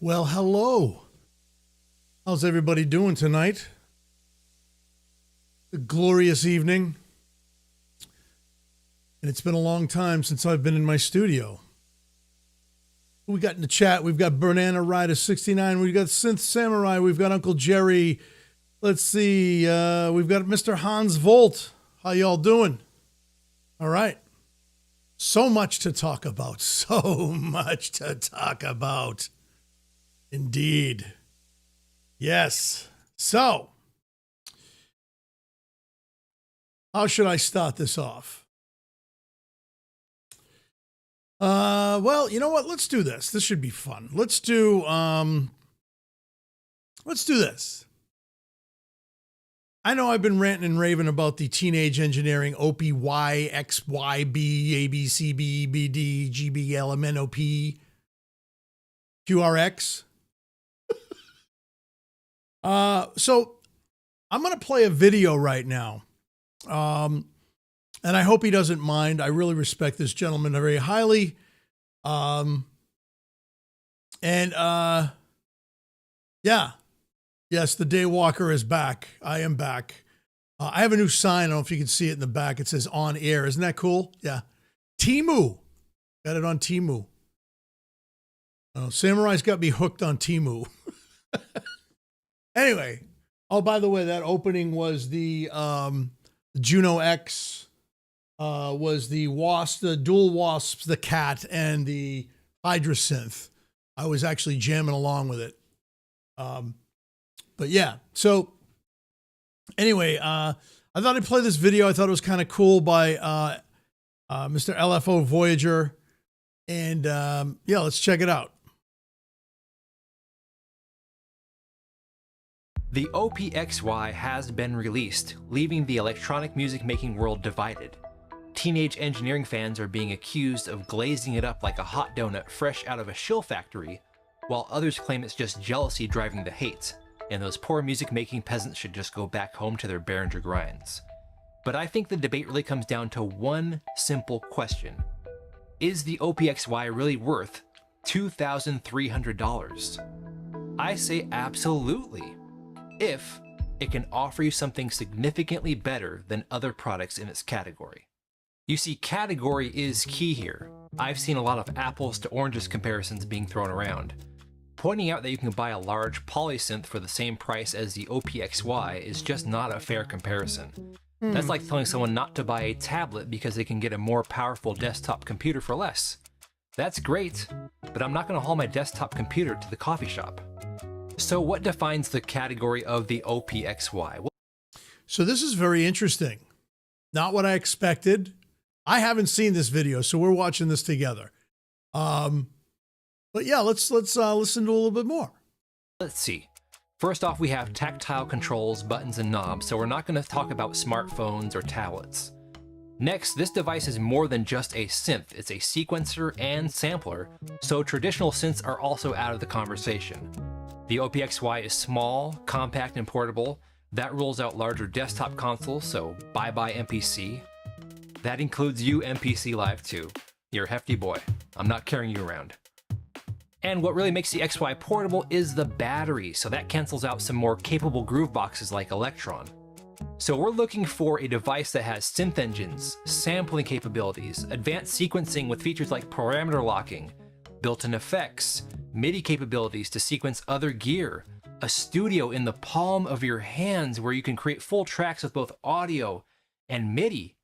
Well, hello. How's everybody doing tonight? A glorious evening. And it's been a long time since I've been in my studio. Who we got in the chat? We've got Banana Rider 69. We've got Synth Samurai. We've got Uncle Jerry. Let's see. We've got Mr. Hans Volt. How y'all doing? All right. So much to talk about. So much to talk about. Indeed. Yes. So, how should I start this off? Well, you know what? Let's do this. This should be fun. Let's do this. I know I've been ranting and raving about the Teenage Engineering OPY XYB ABCB BD GBLMNOP QRX. So I'm going to play a video right now. And I hope he doesn't mind. I really respect this gentleman very highly. Yeah. Yes, the Daywalker is back. I am back. I have a new sign. I don't know if you can see it in the back. It says on air. Isn't that cool? Yeah. Temu. Got it on Temu. Samurai's got me hooked on Temu. Anyway. Oh, by the way, that opening was the Juno X, was the Wasp, the Dual Wasps, the Cat, and the Hydra Synth. I was actually jamming along with it. But yeah, so anyway, I thought I'd play this video. I thought it was kind of cool by Mr. LFO Voyager. And yeah, let's check it out. The OPXY has been released, leaving the electronic music making world divided. Teenage Engineering fans are being accused of glazing it up like a hot donut fresh out of a shill factory, while others claim it's just jealousy driving the hate, and those poor music making peasants should just go back home to their Behringer grinds. But I think the debate really comes down to one simple question. Is the OPXY really worth $2,300? I say absolutely, if it can offer you something significantly better than other products in its category. You see, category is key here. I've seen a lot of apples to oranges comparisons being thrown around. Pointing out that you can buy a large polysynth for the same price as the OPXY is just not a fair comparison. That's like telling someone not to buy a tablet because they can get a more powerful desktop computer for less. That's great, but I'm not going to haul my desktop computer to the coffee shop. So what defines the category of the OPXY? So this is very interesting. Not what I expected. I haven't seen this video, so we're watching this together. But yeah, let's listen to a little bit more. Let's see. First off, we have tactile controls, buttons, and knobs, so we're not going to talk about smartphones or tablets. Next, this device is more than just a synth. It's a sequencer and sampler, so traditional synths are also out of the conversation. The OPXY is small, compact, and portable. That rules out larger desktop consoles, so bye-bye MPC. That includes you, MPC Live 2. You're a hefty boy. I'm not carrying you around. And what really makes the XY portable is the battery, so that cancels out some more capable groove boxes like Electron. So we're looking for a device that has synth engines, sampling capabilities, advanced sequencing with features like parameter locking, built-in effects, MIDI capabilities to sequence other gear, a studio in the palm of your hands where you can create full tracks with both audio and MIDI.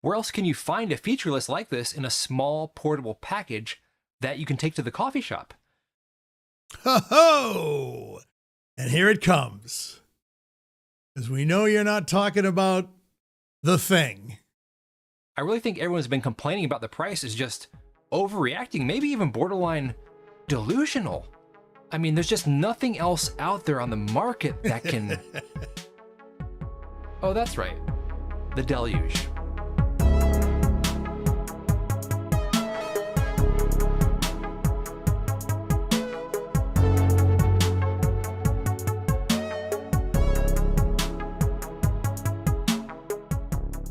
Where else can you find a feature list like this in a small portable package that you can take to the coffee shop? Ho ho! And here it comes. Because we know you're not talking about the thing. I really think everyone's been complaining about the price is just overreacting, maybe even borderline delusional. I mean, there's just nothing else out there on the market that can... Oh, that's right. The Deluge.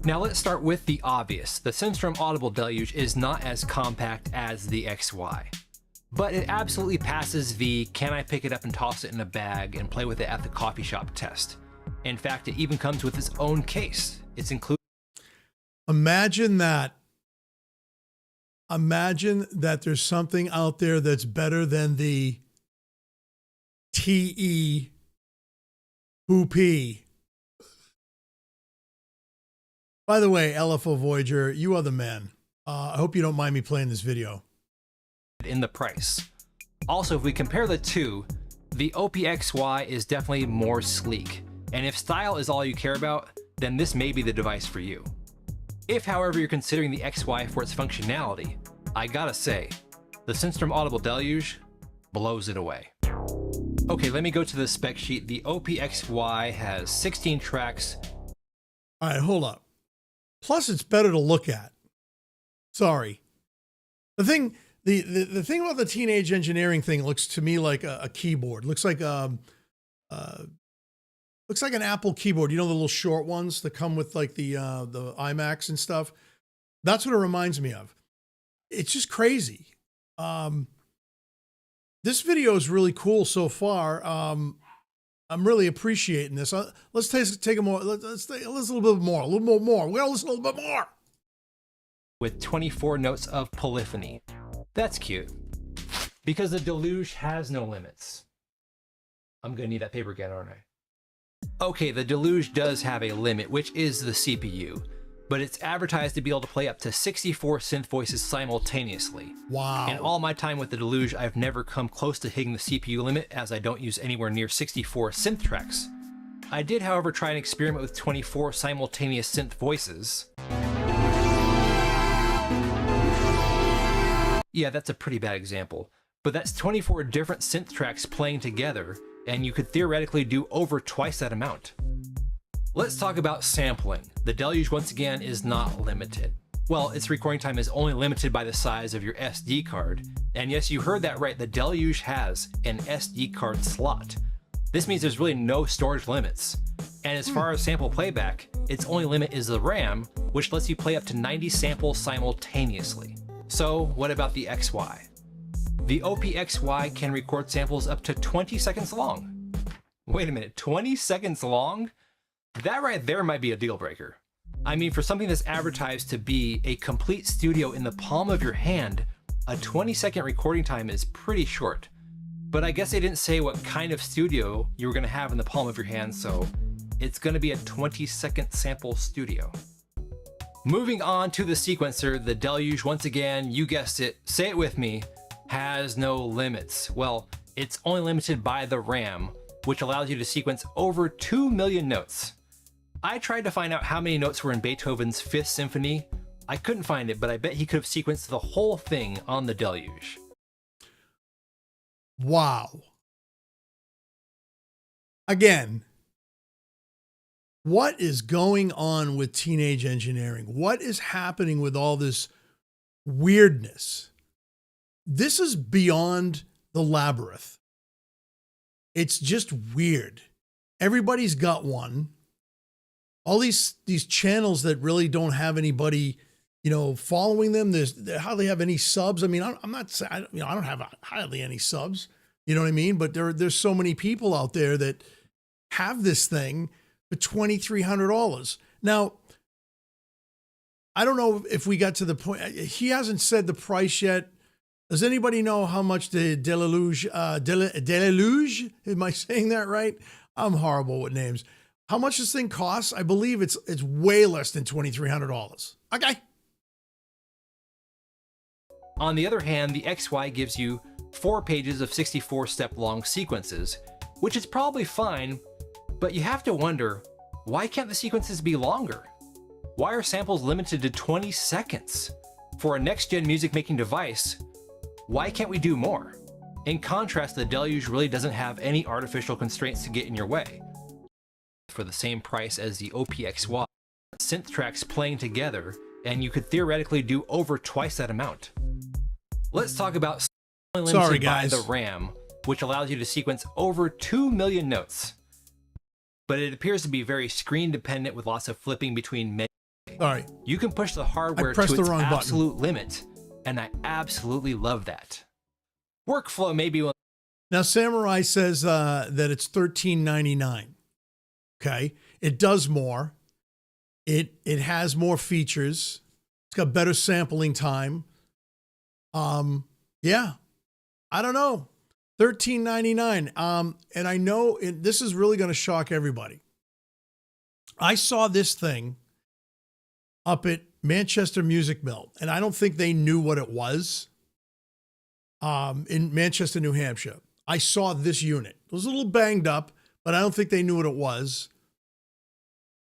Now let's start with the obvious. The Synstrom Audible Deluge is not as compact as the XY. but it absolutely passes the can I pick it up and toss it in a bag and play with it at the coffee shop test. In fact, it even comes with its own case. It's included. Imagine that. Imagine that there's something out there that's better than the TE Hoopy. By the way, LFO Voyager, you are the man. I hope you don't mind me playing this video. In the price. Also, if we compare the two, the OPXY is definitely more sleek. And if style is all you care about, then this may be the device for you. If, however, you're considering the XY for its functionality, I gotta say, the Synstrom Audible Deluge blows it away. Okay, let me go to the spec sheet. The OPXY has 16 tracks. All right, hold up. Plus, it's better to look at. Sorry. The thing about the Teenage Engineering thing looks to me like a keyboard. Looks like an Apple keyboard. You know the little short ones that come with like the iMacs and stuff. That's what it reminds me of. It's just crazy. This video is really cool so far. I'm really appreciating this. Let's take a more. Let's listen a little bit more. We gotta listen a little bit more. With 24 notes of polyphony. That's cute. Because the Deluge has no limits. I'm gonna need that paper again, aren't I? Okay, the Deluge does have a limit, which is the CPU, but it's advertised to be able to play up to 64 synth voices simultaneously. Wow. In all my time with the Deluge, I've never come close to hitting the CPU limit, as I don't use anywhere near 64 synth tracks. I did, however, try an experiment with 24 simultaneous synth voices. Yeah, that's a pretty bad example, but that's 24 different synth tracks playing together, and you could theoretically do over twice that amount. Let's talk about sampling. The Deluge, once again, is not limited. Well, its recording time is only limited by the size of your SD card. And yes, you heard that right, the Deluge has an SD card slot. This means there's really no storage limits. And as far as sample playback, its only limit is the RAM, which lets you play up to 90 samples simultaneously. So what about the XY? The OPXY can record samples up to 20 seconds long. Wait a minute, 20 seconds long? That right there might be a deal breaker. I mean, for something that's advertised to be a complete studio in the palm of your hand, a 20-second recording time is pretty short. But I guess they didn't say what kind of studio you were gonna have in the palm of your hand, so it's gonna be a 20-second sample studio. Moving on to the sequencer, the Deluge, once again, you guessed it, say it with me, has no limits. Well, it's only limited by the RAM, which allows you to sequence over 2 million notes. I tried to find out how many notes were in Beethoven's Fifth Symphony. I couldn't find it, but I bet he could have sequenced the whole thing on the Deluge. Wow. Again, what is going on with Teenage Engineering? What is happening with all this weirdness? This is beyond the labyrinth. It's just weird. Everybody's got one. All these channels that really don't have anybody, following them. They hardly have any subs. I mean, I'm not saying, I don't have hardly any subs. You know what I mean? But there's so many people out there that have this thing for $2,300. Now, I don't know if we got to the point. He hasn't said the price yet. Does anybody know how much the Deluge, am I saying that right? I'm horrible with names. How much this thing costs? I believe it's way less than $2,300. Okay. On the other hand, the XY gives you 4 pages of 64-step long sequences, which is probably fine, but you have to wonder, why can't the sequences be longer? Why are samples limited to 20 seconds? For a next-gen music-making device, why can't we do more? In contrast, the Deluge really doesn't have any artificial constraints to get in your way. For the same price as the OPXY, synth tracks playing together, and you could theoretically do over twice that amount. Let's talk about limited by the RAM, which allows you to sequence over 2 million notes. But it appears to be very screen dependent with lots of flipping between menus. All right. You can push the hardware to its absolute limit, and I absolutely love that. Workflow maybe will. Now, Samurai says that it's $13.99. Okay, it does more. It has more features. It's got better sampling time. Yeah, I don't know. $13.99. And I know this is really going to shock everybody. I saw this thing up at Manchester Music Mill, and I don't think they knew what it was. In Manchester, New Hampshire, I saw this unit. It was a little banged up, but I don't think they knew what it was.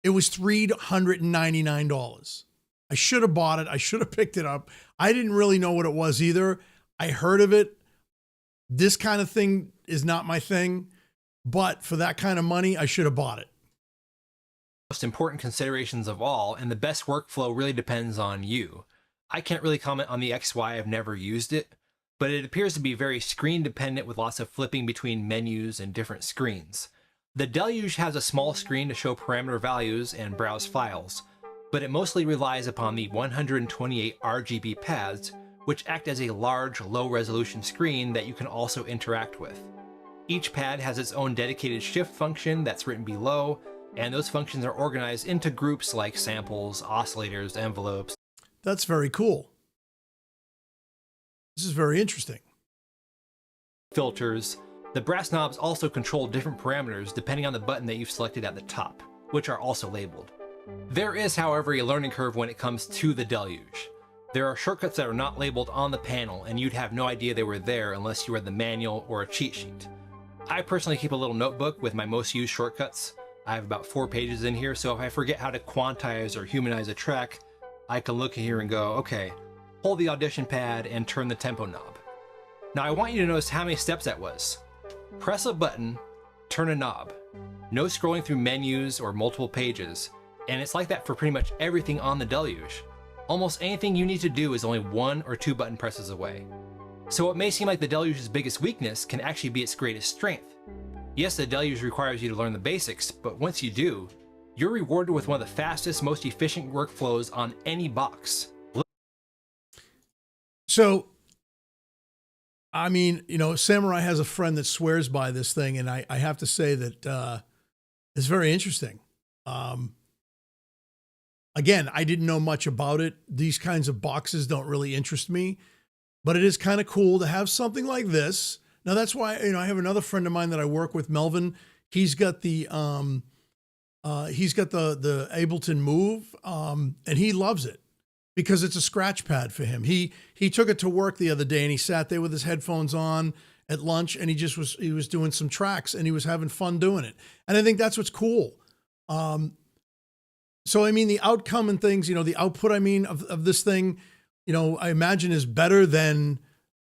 It was $399. I should have bought it. I should have picked it up. I didn't really know what it was either. I heard of it. This kind of thing is not my thing, but for that kind of money, I should have bought it. Most important considerations of all, and the best workflow really depends on you. I can't really comment on the XY. I've never used it, but it appears to be very screen dependent with lots of flipping between menus and different screens. The Deluge has a small screen to show parameter values and browse files, but it mostly relies upon the 128 RGB pads, which act as a large, low-resolution screen that you can also interact with. Each pad has its own dedicated shift function that's written below, and those functions are organized into groups like samples, oscillators, envelopes. That's very cool. This is very interesting. Filters. The brass knobs also control different parameters depending on the button that you've selected at the top, which are also labeled. There is, however, a learning curve when it comes to the Deluge. There are shortcuts that are not labeled on the panel, and you'd have no idea they were there unless you read the manual or a cheat sheet. I personally keep a little notebook with my most used shortcuts. I have about 4 pages in here, so if I forget how to quantize or humanize a track, I can look here and go, okay, hold the audition pad and turn the tempo knob. Now I want you to notice how many steps that was. Press a button, turn a knob. No scrolling through menus or multiple pages, and it's like that for pretty much everything on the Deluge. Almost anything you need to do is only 1 or 2 button presses away. So what may seem like the Deluge's biggest weakness can actually be its greatest strength. Yes, the Deluge requires you to learn the basics, but once you do, you're rewarded with one of the fastest, most efficient workflows on any box. So, I mean, you know, Samurai has a friend that swears by this thing, and I have to say that it's very interesting. Again, I didn't know much about it. These kinds of boxes don't really interest me, but it is kind of cool to have something like this. Now, that's why, you know, I have another friend of mine that I work with, Melvin. He's got the Ableton Move, and he loves it because it's a scratch pad for him. He took it to work the other day, and he sat there with his headphones on at lunch, and he was doing some tracks, and he was having fun doing it. And I think that's what's cool. So, I mean, the outcome and things, you know, the output, I mean, of this thing, you know, I imagine is better than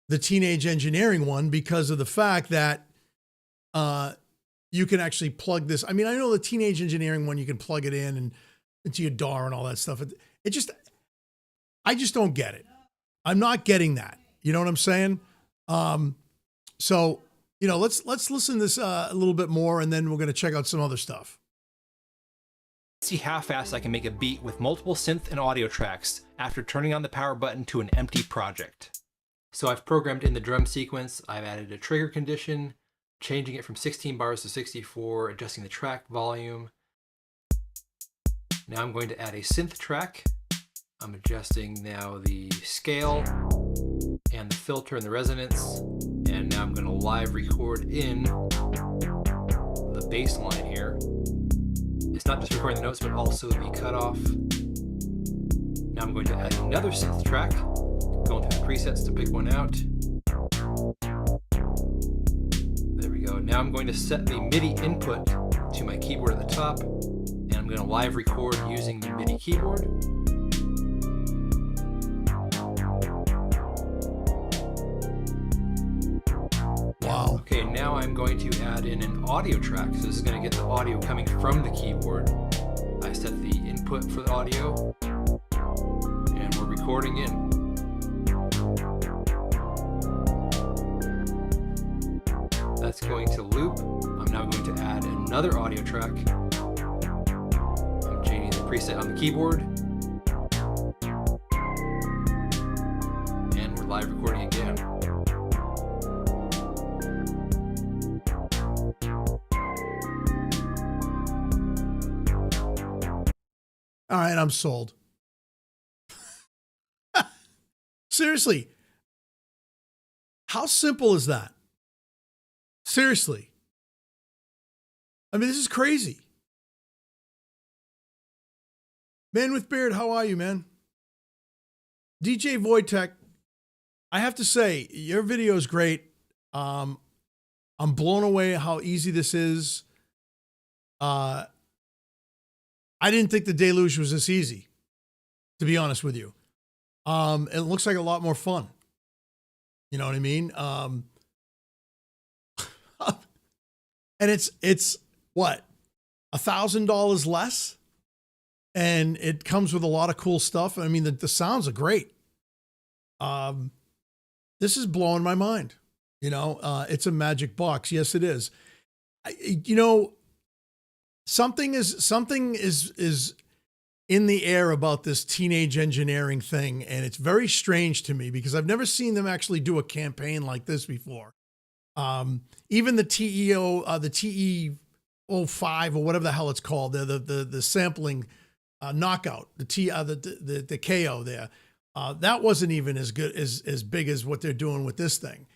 the Teenage Engineering one because of the fact that you can actually plug this. I mean, I know the Teenage Engineering one, you can plug it in and into your DAW and all that stuff. I just don't get it. I'm not getting that. You know what I'm saying? So, you know, let's listen to this a little bit more, and then we're going to check out some other stuff. See how fast I can make a beat with multiple synth and audio tracks after turning on the power button to an empty project. So I've programmed in the drum sequence, I've added a trigger condition, changing it from 16 bars to 64, adjusting the track volume. Now I'm going to add a synth track. I'm adjusting now the scale and the filter and the resonance. And now I'm going to live record in the bass line here. It's not just recording the notes, but also the cutoff. Now I'm going to add another synth track, going through the presets to pick one out. There we go. Now I'm going to set the MIDI input to my keyboard at the top, and I'm going to live record using the MIDI keyboard. Wow. Okay, now I'm going to add in an audio track. So this is going to get the audio coming from the keyboard. I set the input for the audio, and we're recording in. That's going to loop. I'm now going to add another audio track. I'm changing the preset on the keyboard. And we're live recording again. All right, I'm sold. Seriously, how simple is that? Seriously. I mean, this is crazy. Man with Beard, how are you, man? DJ Wojtek, I have to say, your video is great. I'm blown away how easy this is. I didn't think the deluge was this easy, to be honest with you. It looks like a lot more fun. You know what I mean? And it's what? $1,000 less? And it comes with a lot of cool stuff. I mean, the sounds are great. This is blowing my mind. You know, it's a magic box. Yes, it is. You know, something is in the air about this teenage engineering thing, and it's very strange to me because I've never seen them actually do a campaign like this before. Even the TE 05 or whatever the hell it's called, the sampling knockout, the KO there, that wasn't even as good as big as what they're doing with this thing,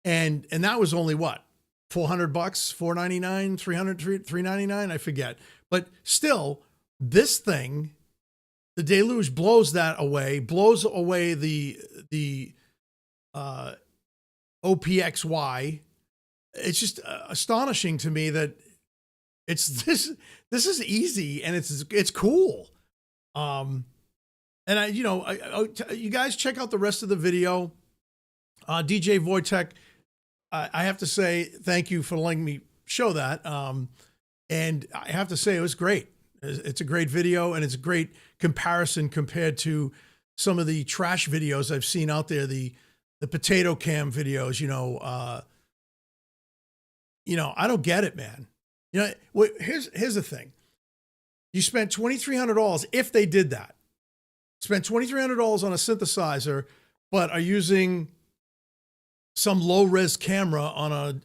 and that was only what, $400, $499, $399, I forget, but still, this thing, the Deluge blows away the OPXY. It's just astonishing to me that it's this is easy and it's cool. And you guys check out the rest of the video. DJ Wojtek, I have to say thank you for letting me show that. And I have to say it was great. It's a great video and it's a great comparison compared to some of the trash videos I've seen out there, the potato cam videos. I don't get it, man. Here's the thing. You spent $2,300 if they did that. Spent $2,300 on a synthesizer, but are using some low-res camera on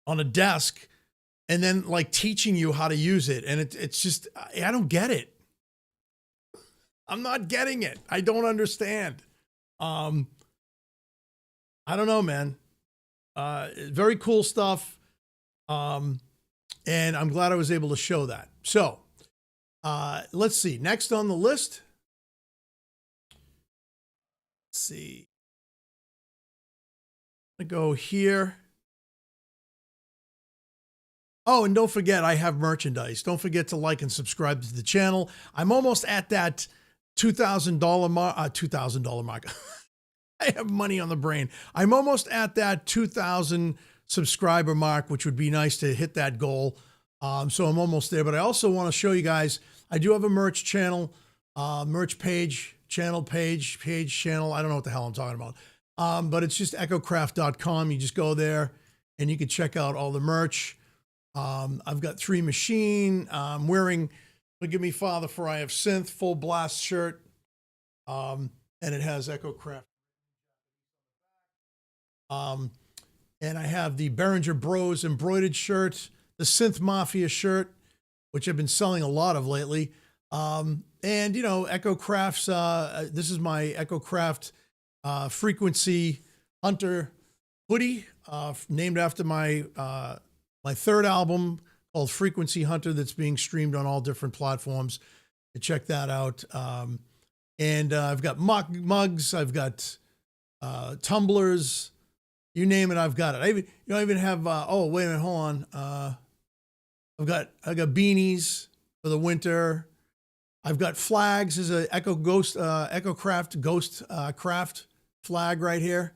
a desk and then like teaching you how to use it. And it's just, I don't get it. I'm not getting it. I don't understand. I don't know, man. Very cool stuff. And I'm glad I was able to show that. So let's see. Next on the list. Let's see. I'm gonna go here. Oh, and don't forget, I have merchandise. Don't forget to like and subscribe to the channel. I'm almost at that $2,000 mark. $2,000 mark. I have money on the brain. I'm almost at that 2,000 subscriber mark, which would be nice to hit that goal. So I'm almost there. But I also want to show you guys, I do have a merch channel, merch page, channel. I don't know what the hell I'm talking about. But it's just echocraft.com. You just go there and you can check out all the merch. I've got 3 Machine. I'm wearing Forgive Me Father for I Have Synth full blast shirt. And it has Echocraft. And I have the Behringer Bros embroidered shirt, the Synth Mafia shirt, which I've been selling a lot of lately. And Echocraft's, this is my Echocraft Frequency Hunter hoodie, named after my third album called Frequency Hunter that's being streamed on all different platforms. You check that out. And I've got mugs, I've got tumblers, you name it, I've got it. I even have, oh, wait a minute, hold on. I got beanies for the winter. I've got flags. There's a Echocraft Ghost Craft flag right here.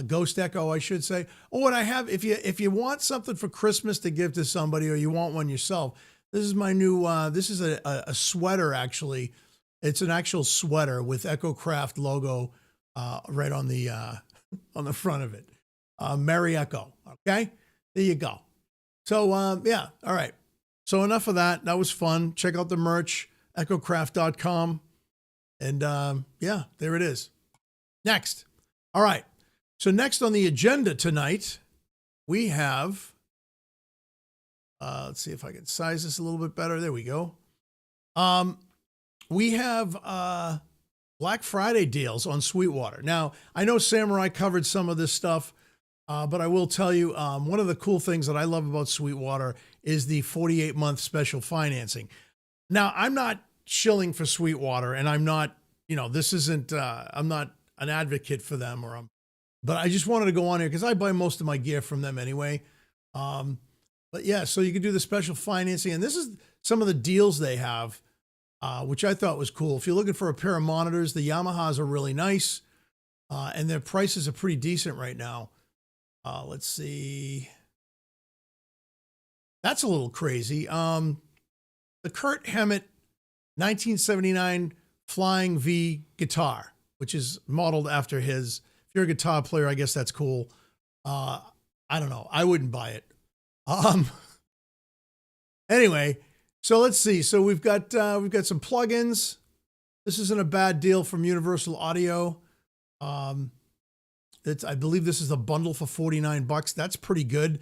Ghost Echo, I should say. Oh, and I have, if you want something for Christmas to give to somebody or you want one yourself, this is my new, this is a sweater, actually. It's an actual sweater with Echocraft logo right on the front of it. Merry Echo, okay? There you go. So, yeah, all right. So enough of that. That was fun. Check out the merch, echocraft.com. And yeah, there it is. Next. All right. So next on the agenda tonight, we have, let's see if I can size this a little bit better. There we go. we have Black Friday deals on Sweetwater. Now, I know Samurai covered some of this stuff, but I will tell you, one of the cool things that I love about Sweetwater is the 48-month special financing. Now, I'm not shilling for Sweetwater, and I'm not, this isn't, I'm not an advocate for them, but I just wanted to go on here because I buy most of my gear from them anyway. But yeah, so you can do the special financing, and this is some of the deals they have, which I thought was cool. If you're looking for a pair of monitors, the Yamahas are really nice, and their prices are pretty decent right now. Let's see. That's a little crazy. The Kurt Hammett 1979 Flying V guitar, which is modeled after his. If you're a guitar player, I guess that's cool. I don't know. I wouldn't buy it. Anyway, so let's see. So we've got some plugins. This isn't a bad deal from Universal Audio. I believe this is a bundle for $49. That's pretty good.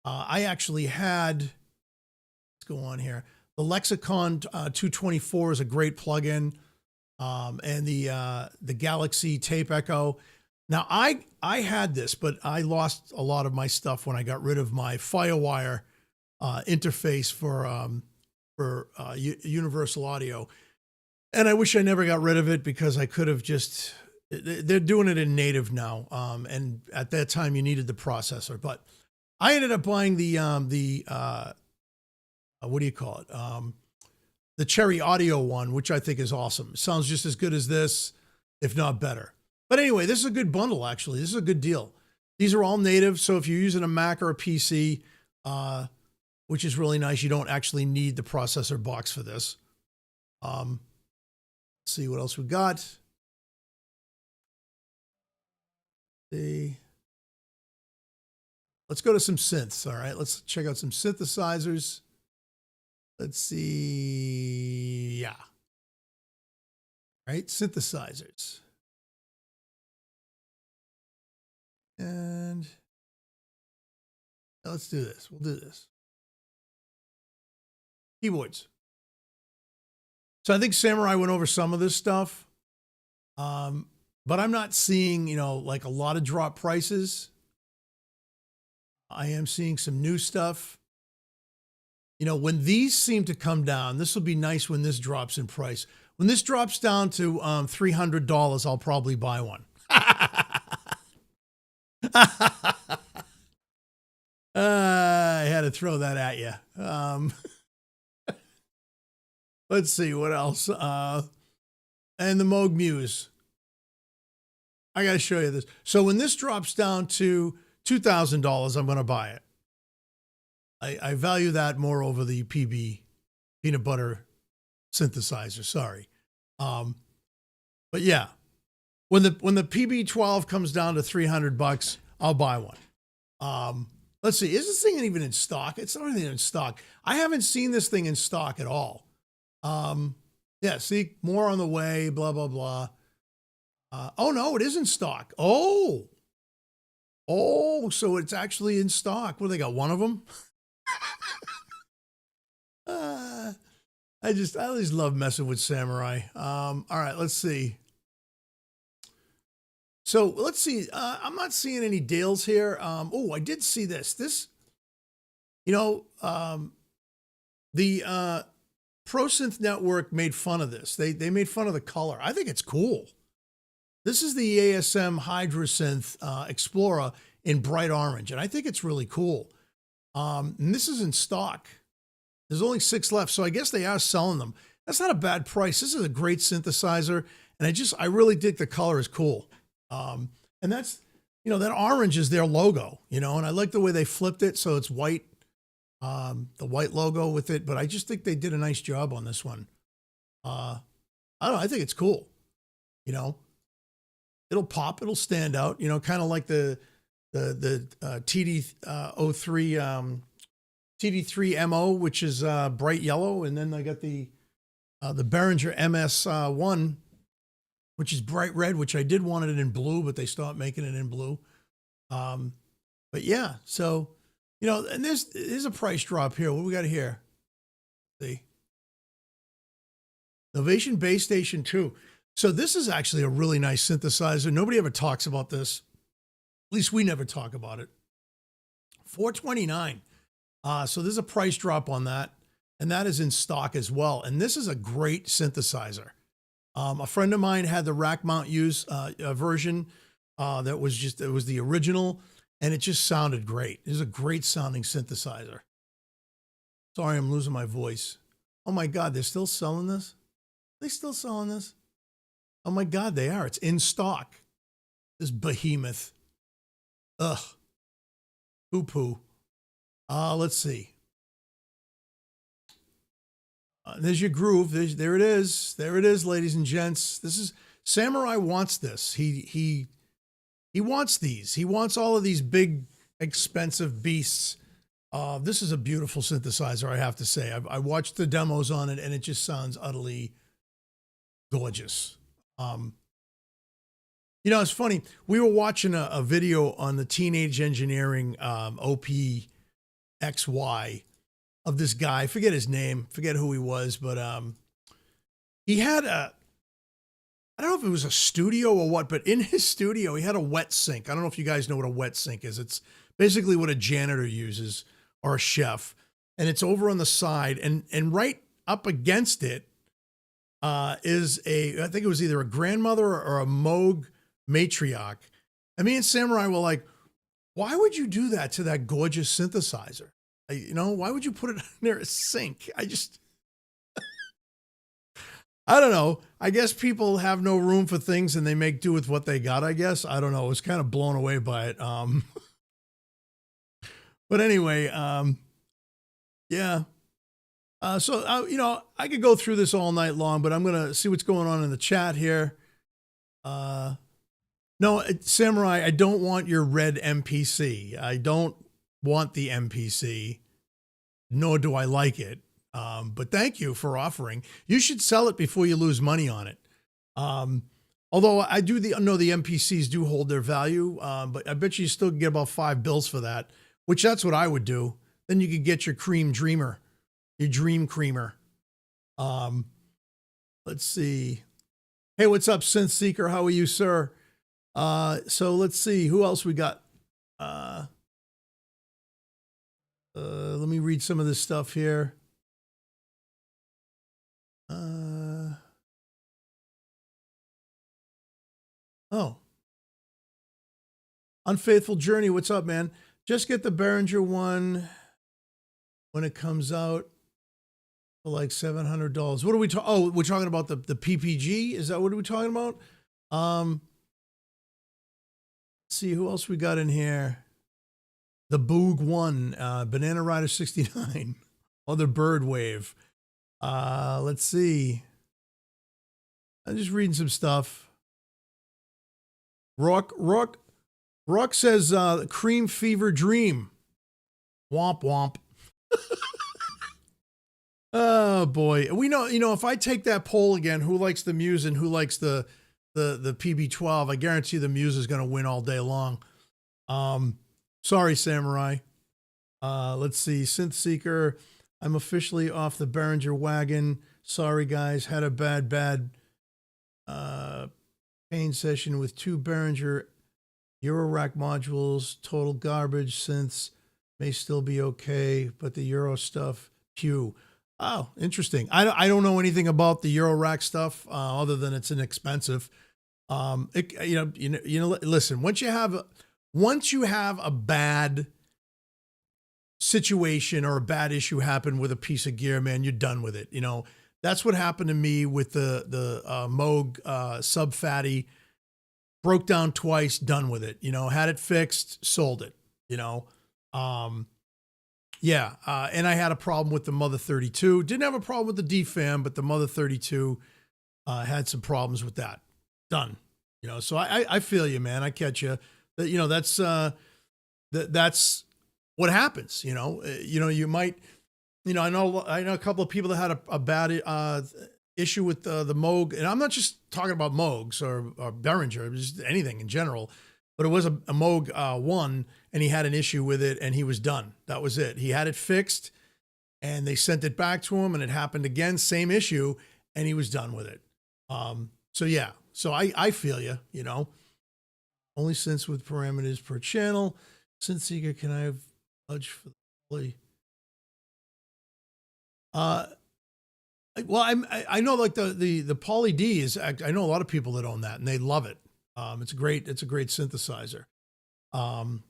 I actually had, let's go on here. The Lexicon 224 is a great plugin. And the Galaxy Tape Echo. Now I had this, but I lost a lot of my stuff when I got rid of my FireWire interface for Universal Audio. And I wish I never got rid of it because I could have just, they're doing it in native now. And at that time you needed the processor, but I ended up buying what do you call it? The Cherry Audio one, which I think is awesome. It sounds just as good as this, if not better. But anyway, this is a good bundle, actually. This is a good deal. These are all native, so if you're using a Mac or a PC, which is really nice, you don't actually need the processor box for this. Let's see what else we got. Let's go to some synths, all right? Let's check out some synthesizers. Let's see, yeah. Right, synthesizers. And let's do this. We'll do this. Keyboards. So I think Samurai went over some of this stuff, but I'm not seeing, like a lot of drop prices. I am seeing some new stuff. When these seem to come down, this will be nice when this drops in price. When this drops down to $300, I'll probably buy one. I had to throw that at you. Let's see what else. And the Moog Muse. I got to show you this. So when this drops down to $2,000, I'm going to buy it. I value that more over the PB peanut butter synthesizer. Sorry. But yeah, when the PB12 comes down to $300, I'll buy one. Let's see. Is this thing even in stock? It's not even in stock. I haven't seen this thing in stock at all. Yeah, see, more on the way, blah, blah, blah. Oh no, it is in stock. Oh, so it's actually in stock. What, they got one of them? I always love messing with Samurai. All right, let's see. So let's see. I'm not seeing any deals here. I did see this. The ProSynth Network made fun of this. They made fun of the color. I think it's cool. This is the ASM Hydrasynth Explorer in bright orange, and I think it's really cool. And this is in stock. There's only 6 left, so I guess they are selling them. That's not a bad price. This is a great synthesizer, and I really think the color is cool. And that's, that orange is their logo, and I like the way they flipped it so it's white, the white logo with it, but I just think they did a nice job on this one. I don't know, I think it's cool. It'll pop, it'll stand out, kind of like the TD03 TD3MO, which is bright yellow, and then I got the Behringer MS1, which is bright red, which I did want it in blue, but they stopped making it in blue. But yeah, so and there's a price drop here. What do we got here? See, Ovation Base Station 2. So this is actually a really nice synthesizer. Nobody ever talks about this. At least we never talk about it. $429. So there's a price drop on that. And that is in stock as well. And this is a great synthesizer. A friend of mine had the rack mount use version that was it was the original, and it just sounded great. It was a great sounding synthesizer. Sorry, I'm losing my voice. Oh my God, they're still selling this? Are they still selling this? Oh my God, they are. It's in stock. This behemoth. Ugh. Poo-poo. Let's see. There's your groove. There it is. There it is, ladies and gents. This is Samurai wants this. He wants these. He wants all of these big, expensive beasts. This is a beautiful synthesizer, I have to say. I watched the demos on it, and it just sounds utterly gorgeous. You know, it's funny. We were watching a video on the Teenage Engineering OPXY of this guy. I forget his name, forget who he was, but he had I don't know if it was a studio or what, but in his studio, he had a wet sink. I don't know if you guys know what a wet sink is. It's basically what a janitor uses or a chef. And it's over on the side, and right up against it is I think it was either a grandmother or a Moog matriarch. And me and Samurai were like, why would you do that to that gorgeous synthesizer? You know, why would you put it near a sink? I don't know. I guess people have no room for things and they make do with what they got, I guess. I don't know. I was kind of blown away by it. But anyway, yeah. You know, I could go through this all night long, but I'm going to see what's going on in the chat here. No, Samurai, I don't want your red MPC. I don't want the MPC, nor do I like it. But thank you for offering. You should sell it before you lose money on it. Although I do know the MPCs do hold their value, but I bet you still get about $5 for that, which that's what I would do. Then you could get your cream dreamer, your dream creamer. Let's see. Hey, what's up, Synth Seeker? How are you, sir? So let's see who else we got. Let me read some of this stuff here. Oh. Unfaithful Journey, what's up, man? Just get the Behringer one when it comes out for like $700. What are we talking? Oh, we're talking about the PPG. Is that what we're talking about? Let's see who else we got in here. The Boog One, Banana Rider 69, or the Bird Wave. Let's see. I'm just reading some stuff. Rock says Cream Fever Dream. Womp womp. Oh boy. We know, you know, if I take that poll again, who likes the Muse and who likes the PB12, I guarantee the Muse is going to win all day long. Sorry, Samurai. Let's see. Synth Seeker. I'm officially off the Behringer wagon. Sorry, guys. Had a bad pain session with 2 Behringer Eurorack modules. Total garbage. Synths may still be okay, but the Euro stuff, pew. Oh, interesting. I don't know anything about the Eurorack stuff other than it's inexpensive. Listen, once you have a bad situation or a bad issue happen with a piece of gear, man, you're done with it. You know, that's what happened to me with the Moog Sub Fatty. Broke down twice, done with it. You know, had it fixed, sold it. You know, and I had a problem with the Mother 32. Didn't have a problem with the DFAM, but the Mother 32 had some problems with that. Done. You know, so I feel you, man. I catch you. You know, that's what happens. You know, you might, you know, I know a couple of people that had a bad issue with the Moog, and I'm not just talking about Moogs or Behringer, just anything in general. But it was a Moog 1, and he had an issue with it, and he was done. That was it. He had it fixed, and they sent it back to him, and it happened again, same issue, and he was done with it. So yeah, so I feel you, only synths with parameters per channel. Synth Seeker, can I have fudge for the poly? Well, I know like the Poly D is, I know a lot of people that own that and they love it. It's a great synthesizer. Let's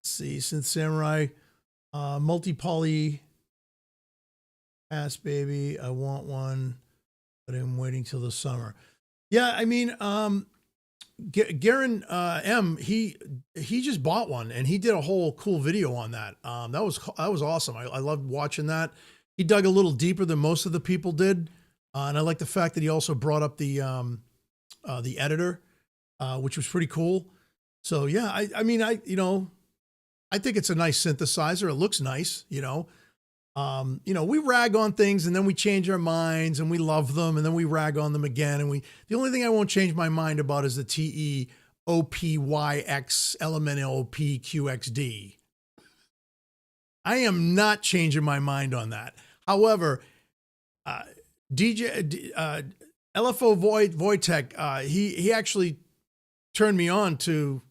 see, Synth Samurai, multi-poly ass baby. I want one, but I'm waiting till the summer. Yeah, I mean, Garen M, he just bought one and he did a whole cool video on that. That was awesome. I loved watching that. He dug a little deeper than most of the people did, and I like the fact that he also brought up the editor, which was pretty cool. So yeah, I mean I think it's a nice synthesizer. It looks nice, we rag on things and then we change our minds and we love them and then we rag on them again. And the only thing I won't change my mind about is the TE OPYX Elemental PQXD. I am not changing my mind on that. However, LFO Wojtek, he actually turned me on to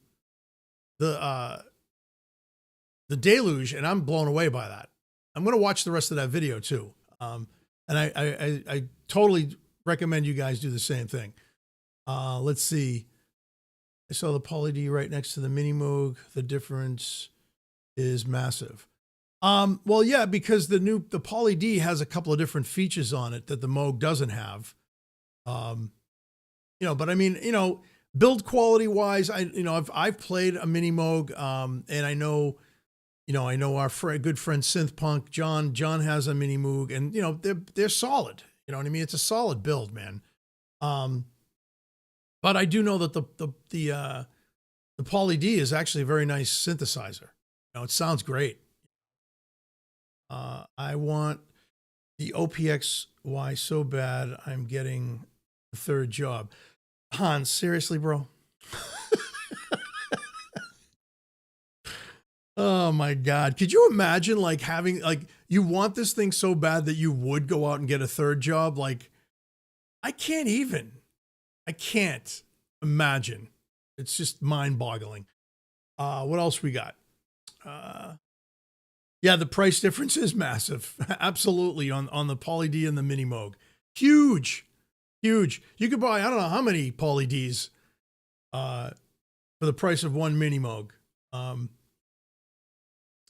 the Deluge, and I'm blown away by that. I'm going to watch the rest of that video too. And I totally recommend you guys do the same thing. Let's see. I saw the Poly D right next to the Mini Moog. The difference is massive. Well, yeah, because the Poly D has a couple of different features on it that the Moog doesn't have. But I mean, build quality wise, I've played a Mini Moog, and I know our good friend Synthpunk John has a Mini Moog, and they're solid. You know what I mean? It's a solid build, man. But I do know that the Poly D is actually a very nice synthesizer. It sounds great. I want the OPXY so bad I'm getting the third job. Hans, seriously, bro? Oh my God. Could you imagine like having, like, you want this thing so bad that you would go out and get a third job? Like, I can't imagine. It's just mind boggling. What else we got? Yeah, the price difference is massive. Absolutely on the Poly D and the Mini Moog. Huge. You could buy, I don't know how many Poly Ds for the price of one Mini Moog.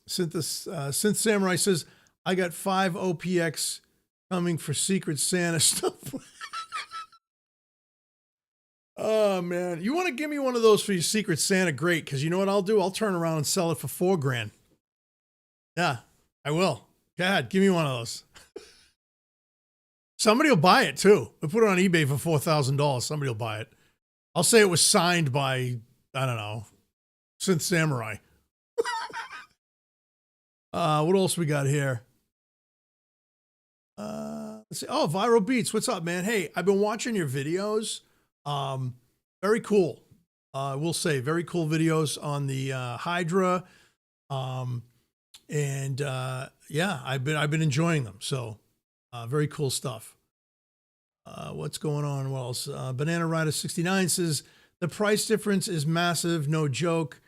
Synth Samurai says, I got 5 OPX coming for Secret Santa stuff. Oh man, you want to give me one of those for your Secret Santa? Great, because you know what I'll do? I'll turn around and sell it for $4,000. Yeah, I will. Go ahead, give me one of those. Somebody will buy it too. We'll put it on eBay for $4,000. Somebody will buy it. I'll say it was signed by, I don't know, Synth Samurai. What else we got here? Let's see. Oh, Viral Beats. What's up, man? Hey, I've been watching your videos. Very cool. We'll say very cool videos on the Hydra. Yeah, I've been enjoying them. So, very cool stuff. What's going on? What else? Banana Rider 69 says the price difference is massive. No joke.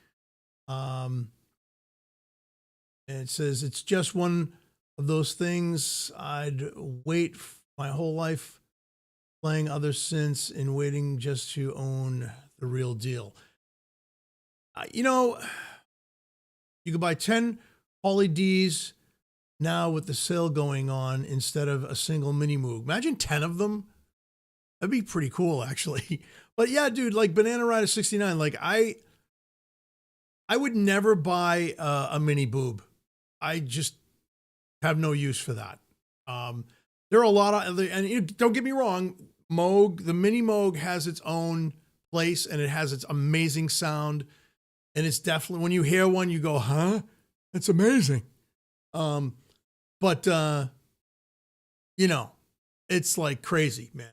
And it says it's just one of those things I'd wait my whole life playing other synths and waiting just to own the real deal. You could buy 10 Poly Ds now with the sale going on instead of a single Mini Moog. Imagine 10 of them. That'd be pretty cool, actually. But yeah, dude, like Banana Rider 69, like I would never buy a Mini Boob. I just have no use for that. There are a lot of, and don't get me wrong, Moog, the Mini Moog has its own place and it has its amazing sound. And it's definitely, when you hear one, you go, huh? It's amazing. It's like crazy, man.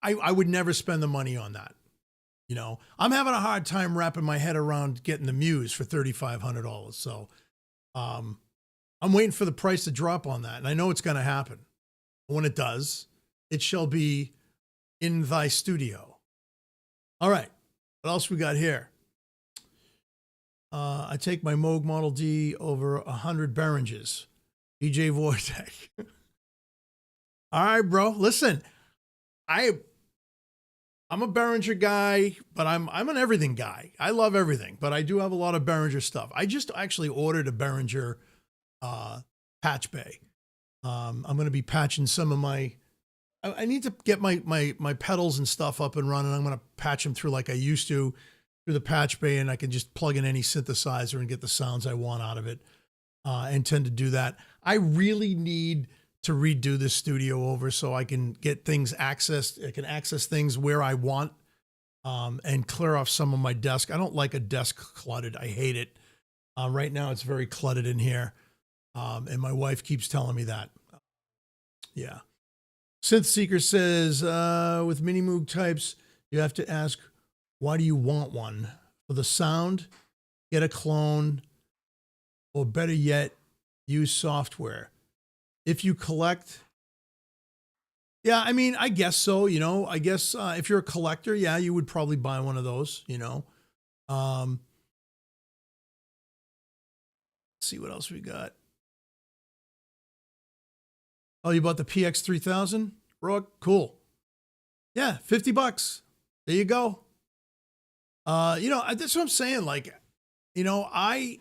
I would never spend the money on that. I'm having a hard time wrapping my head around getting the Muse for $3,500. So, I'm waiting for the price to drop on that. And I know it's going to happen. When it does, it shall be in thy studio. All right. What else we got here? I take my Moog Model D over 100 Behringers. DJ Vortec. All right, bro. Listen, I'm a Behringer guy, but I'm an everything guy. I love everything, but I do have a lot of Behringer stuff. I just actually ordered a Behringer patch bay. I'm going to be patching some of my. I need to get my pedals and stuff up and running. I'm going to patch them through like I used to through the patch bay, and I can just plug in any synthesizer and get the sounds I want out of it. I intend to do that. I really need to redo this studio over so I can get things accessed. I can access things where I want and clear off some of my desk. I don't like a desk cluttered. I hate it. Right now it's very cluttered in here. And my wife keeps telling me that. Yeah. Synth Seeker says, with Mini Moog types, you have to ask, why do you want one? For the sound, get a clone, or better yet, use software. If you collect, yeah, I mean, I guess so, you know, I guess if you're a collector, yeah, you would probably buy one of those, you know. Let's see what else we got. Oh, you bought the PX3000? Rook, cool. Yeah, $50. There you go. You know, that's what I'm saying. Like, you know, I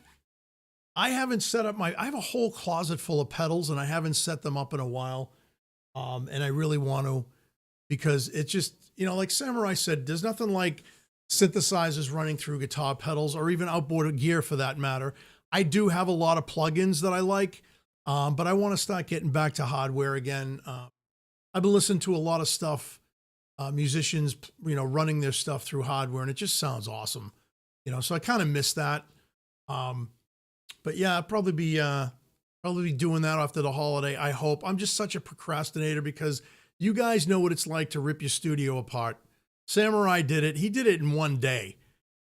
haven't set up I have a whole closet full of pedals and I haven't set them up in a while. And I really want to, because it just, you know, like Samurai said, there's nothing like synthesizers running through guitar pedals or even outboard gear for that matter. I do have a lot of plugins that I like, but I want to start getting back to hardware again. I've been listening to a lot of stuff, musicians, you know, running their stuff through hardware, and it just sounds awesome, you know, so I kind of miss that. But yeah, I'll probably be doing that after the holiday, I hope. I'm just such a procrastinator because you guys know what it's like to rip your studio apart. Samurai did it. He did it in one day.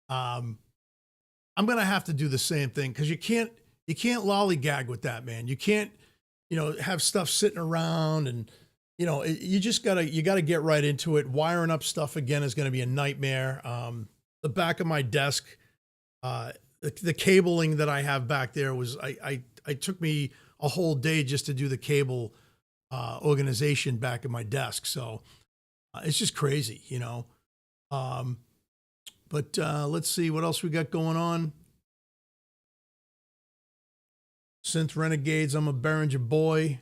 I'm going to have to do the same thing because you can't lollygag with that, man. You can't, you know, have stuff sitting around and, you know, you gotta get right into it. Wiring up stuff again is going to be a nightmare. The back of my desk, the cabling that I have back there was, I took me a whole day just to do the cable organization back in my desk. So it's just crazy, you know. But let's see what else we got going on. Synth Renegades, I'm a Behringer boy.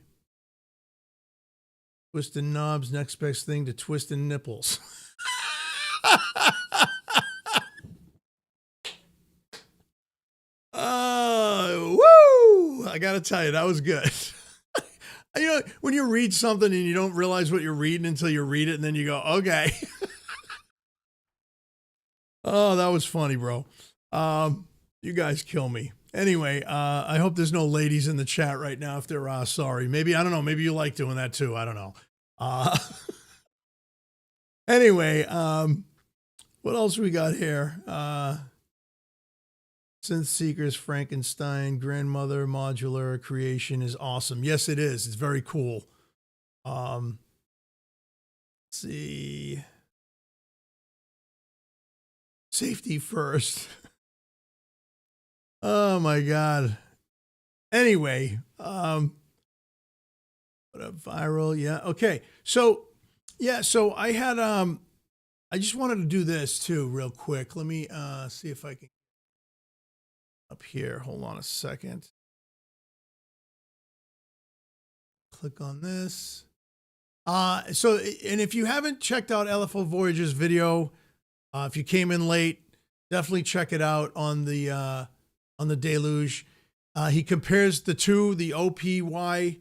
Twisting knobs, next best thing to twisting nipples. Woo! I gotta tell you, that was good. You know, when you read something and you don't realize what you're reading until you read it, and then you go, okay. Oh, that was funny, bro. You guys kill me. Anyway, I hope there's no ladies in the chat right now. If there are, sorry. Maybe, I don't know. Maybe you like doing that too. I don't know. Anyway, what else we got here? Synth Seekers, Frankenstein, Grandmother, Modular Creation is awesome. Yes, it is. It's very cool. Let's see. Safety first. Oh my God. Anyway, what a viral. Yeah. Okay. So, yeah. So I had, I just wanted to do this too, real quick. Let me, see if I can up here. Hold on a second. Click on this. So, and if you haven't checked out LFO Voyager's video, if you came in late, definitely check it out on the Deluge. He compares the two, the OPXY,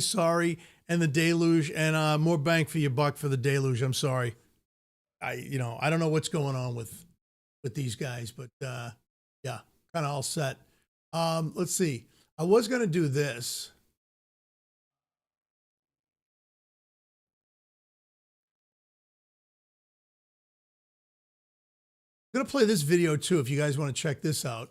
sorry, and the Deluge, and more bang for your buck for the Deluge. I'm sorry. I don't know what's going on with these guys, but yeah, kind of all set. Let's see. I was going to do this. I'm going to play this video too if you guys want to check this out.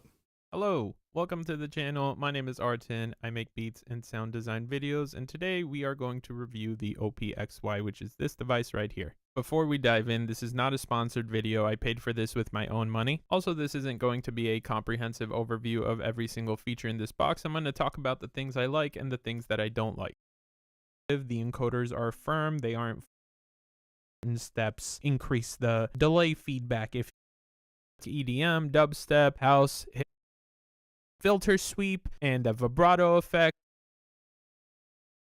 Hello, Welcome to the channel. My name is Artin. I make beats and sound design videos, and today we are going to review the OPXY, which is this device right here. Before we dive in, this is not a sponsored video. I paid for this with my own money. Also, this isn't going to be a comprehensive overview of every single feature in this box. I'm going to talk about the things I like and the things that I don't like. The encoders are firm. They aren't steps. Increase the delay feedback if EDM, dubstep, house, filter sweep, and a vibrato effect.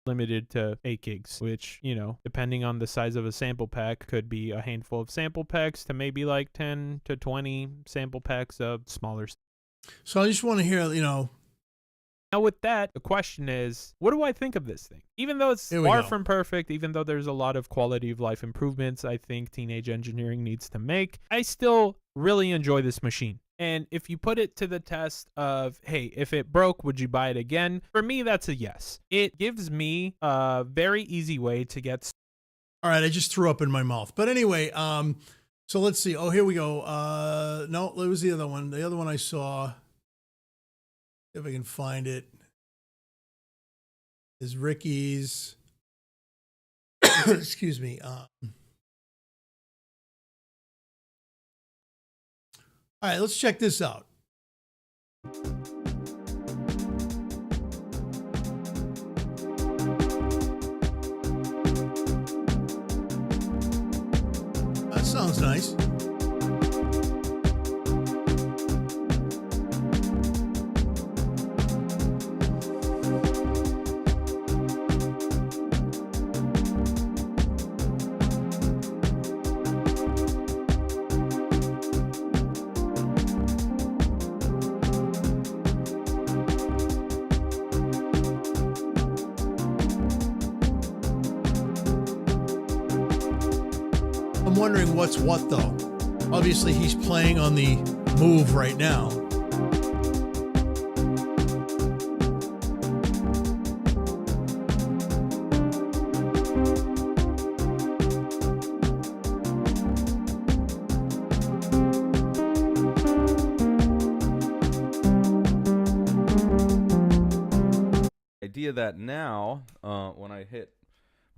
Limited to 8 gigs, which, you know, depending on the size of a sample pack, could be a handful of sample packs to maybe like 10 to 20 sample packs of smaller. So I just want to hear, Now with that, the question is, what do I think of this thing? Even though it's Here we far go. from perfect, even though there's a lot of quality of life improvements I think Teenage Engineering needs to make, I still really enjoy this machine. And if you put it to the test of, hey, if it broke, would you buy it again? For me, that's a yes. It gives me a very easy way to get. all right, I just threw up in my mouth. But anyway, so let's see. Oh, here we go. No, it was the other one. The other one I saw, if I can find it, is Ricky's. Excuse me. All right, let's check this out. That sounds nice. I'm wondering what's what though. Obviously, he's playing on the Move right now. Idea that now, when I hit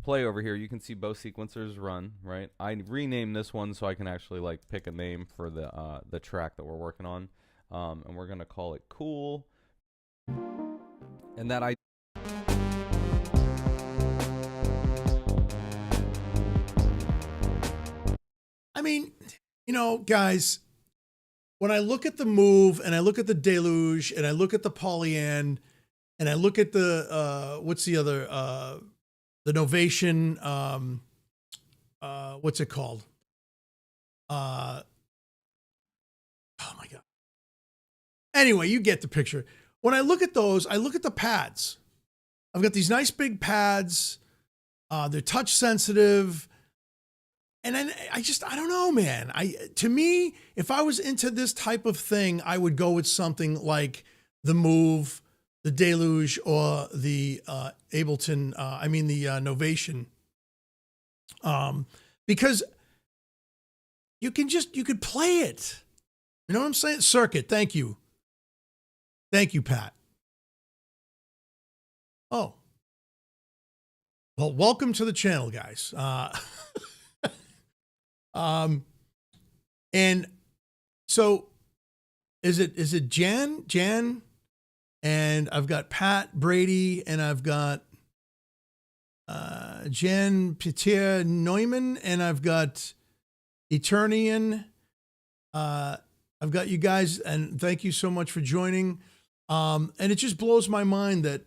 play over here, you can see both sequencers run, right? I renamed this one so I can actually like pick a name for the track that we're working on, and we're gonna call it Cool. And that I mean, guys, when I look at the Move and I look at the Deluge and I look at the Polyan and I look at the what's the other the Novation, what's it called? Oh my God. Anyway, you get the picture. When I look at those, I look at the pads. I've got these nice big pads. They're touch sensitive. And then I don't know, man. To me, if I was into this type of thing, I would go with something like the Move, the Deluge, or the Ableton. The Novation, because you could play it. You know what I'm saying? Circuit. Thank you, Pat. Oh, well, welcome to the channel, guys. And so is it Jan, and I've got Pat Brady, and I've got Jan Peter Neumann, and I've got Eternian. I've got you guys, and thank you so much for joining. And it just blows my mind that,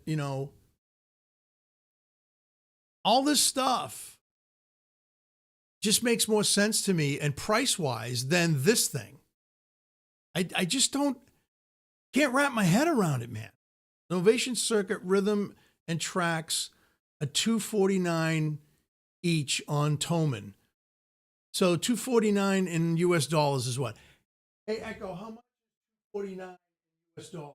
all this stuff just makes more sense to me and price-wise than this thing. I just can't wrap my head around it, man. Novation Circuit, rhythm, and tracks, a $249 each on Thomann. So $249 in US dollars is what? Hey, Echo, how much is $49 US dollars?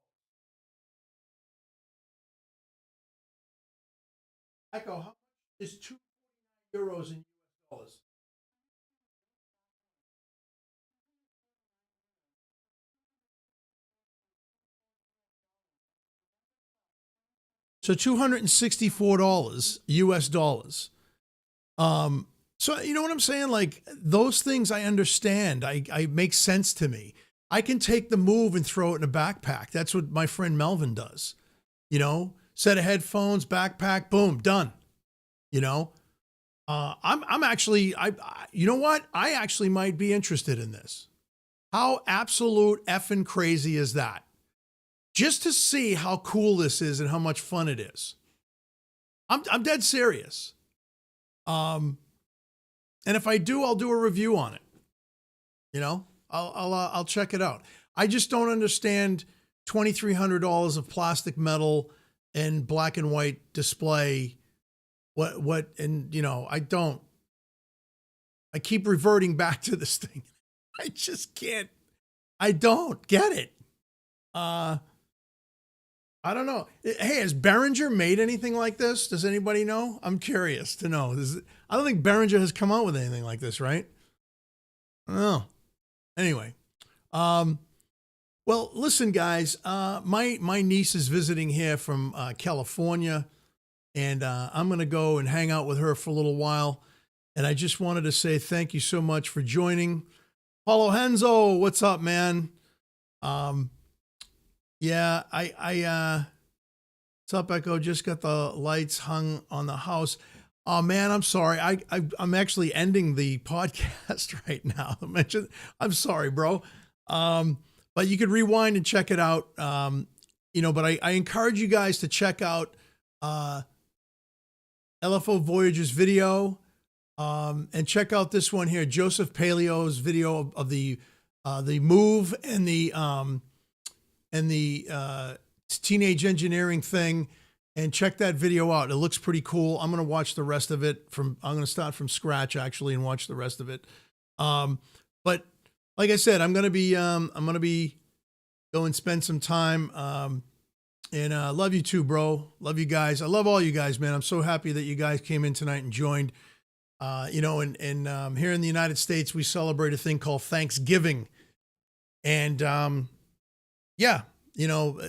Echo, how much is €2 in US dollars? So $264 US dollars. So you know what I'm saying? Like those things I understand. I make sense to me. I can take the move and throw it in a backpack. That's what my friend Melvin does. You know, set of headphones, backpack, boom, done. You know, I'm actually, you know what? I actually might be interested in this. How absolute effing crazy is that? Just to see how cool this is and how much fun it is. I'm dead serious. And if I do, I'll do a review on it. You know, I'll check it out. I just don't understand $2,300 of plastic metal and black and white display. And you know, I keep reverting back to this thing. I just can't, I don't get it. I don't know. Hey, has Behringer made anything like this? Does anybody know? I'm curious to know. I don't think Behringer has come out with anything like this, right? I don't know. Anyway, well, listen, guys. My niece is visiting here from California, and I'm gonna go and hang out with her for a little while. And I just wanted to say thank you so much for joining. Paulo Henzo, what's up, man? Yeah, what's up, Echo? Just got the lights hung on the house. Oh man, I'm sorry. I'm actually ending the podcast right now. I'm sorry, bro. But you could rewind and check it out. You know, but I encourage you guys to check out LFO Voyager's video. And check out this one here, Joseph Paleo's video of the move and the teenage engineering thing, and check that video out. It looks pretty cool. I'm going to watch the rest of it I'm going to start from scratch actually and watch the rest of it. But like I said, I'm going to be go and spend some time. And love you too, bro. Love you guys. I love all you guys, man. I'm so happy that you guys came in tonight and joined. You know, and here in the United States, we celebrate a thing called Thanksgiving. And yeah, you know,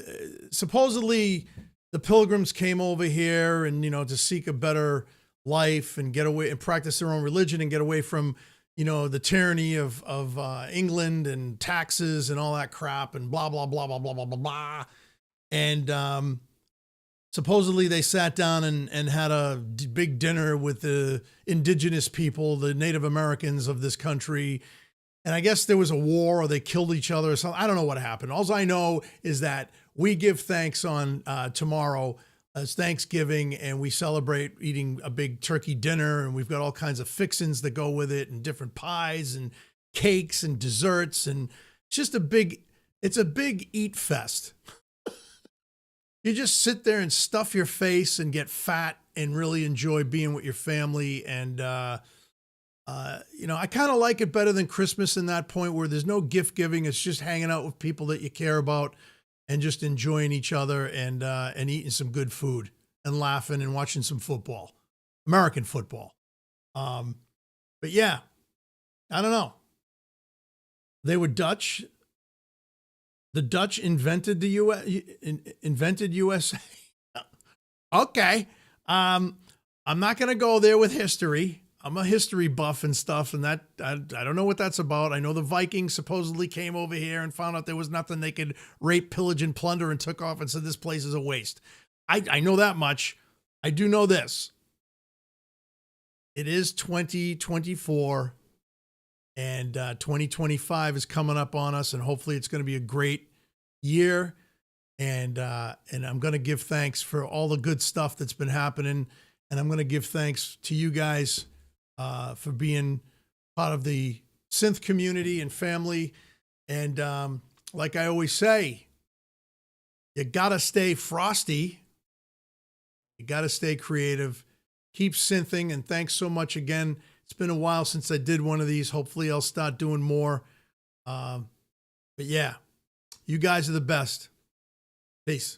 supposedly the pilgrims came over here and, you know, to seek a better life and get away and practice their own religion and get away from, you know, the tyranny of England and taxes and all that crap and blah, blah, blah, blah, blah, blah, blah, blah. And supposedly they sat down and had a big dinner with the indigenous people, the Native Americans of this country. And I guess there was a war or they killed each other or something. I don't know what happened. All I know is that we give thanks on tomorrow as Thanksgiving, and we celebrate eating a big turkey dinner, and we've got all kinds of fixins that go with it and different pies and cakes and desserts. And it's just it's a big eat fest. You just sit there and stuff your face and get fat and really enjoy being with your family. And, you know, I kind of like it better than Christmas in that point where there's no gift giving. It's just hanging out with people that you care about and just enjoying each other and eating some good food and laughing and watching some football, American football. But yeah, I don't know. They were Dutch. The Dutch invented the invented USA. Okay. I'm not going to go there with history. I'm a history buff and stuff, and that I don't know what that's about. I know the Vikings supposedly came over here and found out there was nothing they could rape, pillage, and plunder and took off and said this place is a waste. I know that much. I do know this. It is 2024. And 2025 is coming up on us, and hopefully it's going to be a great year. And I'm going to give thanks for all the good stuff that's been happening. And I'm going to give thanks to you guys for being part of the synth community and family. And like I always say, you got to stay frosty. You got to stay creative. Keep synthing. And thanks so much again. It's been a while since I did one of these. Hopefully I'll start doing more. But yeah, you guys are the best. Peace.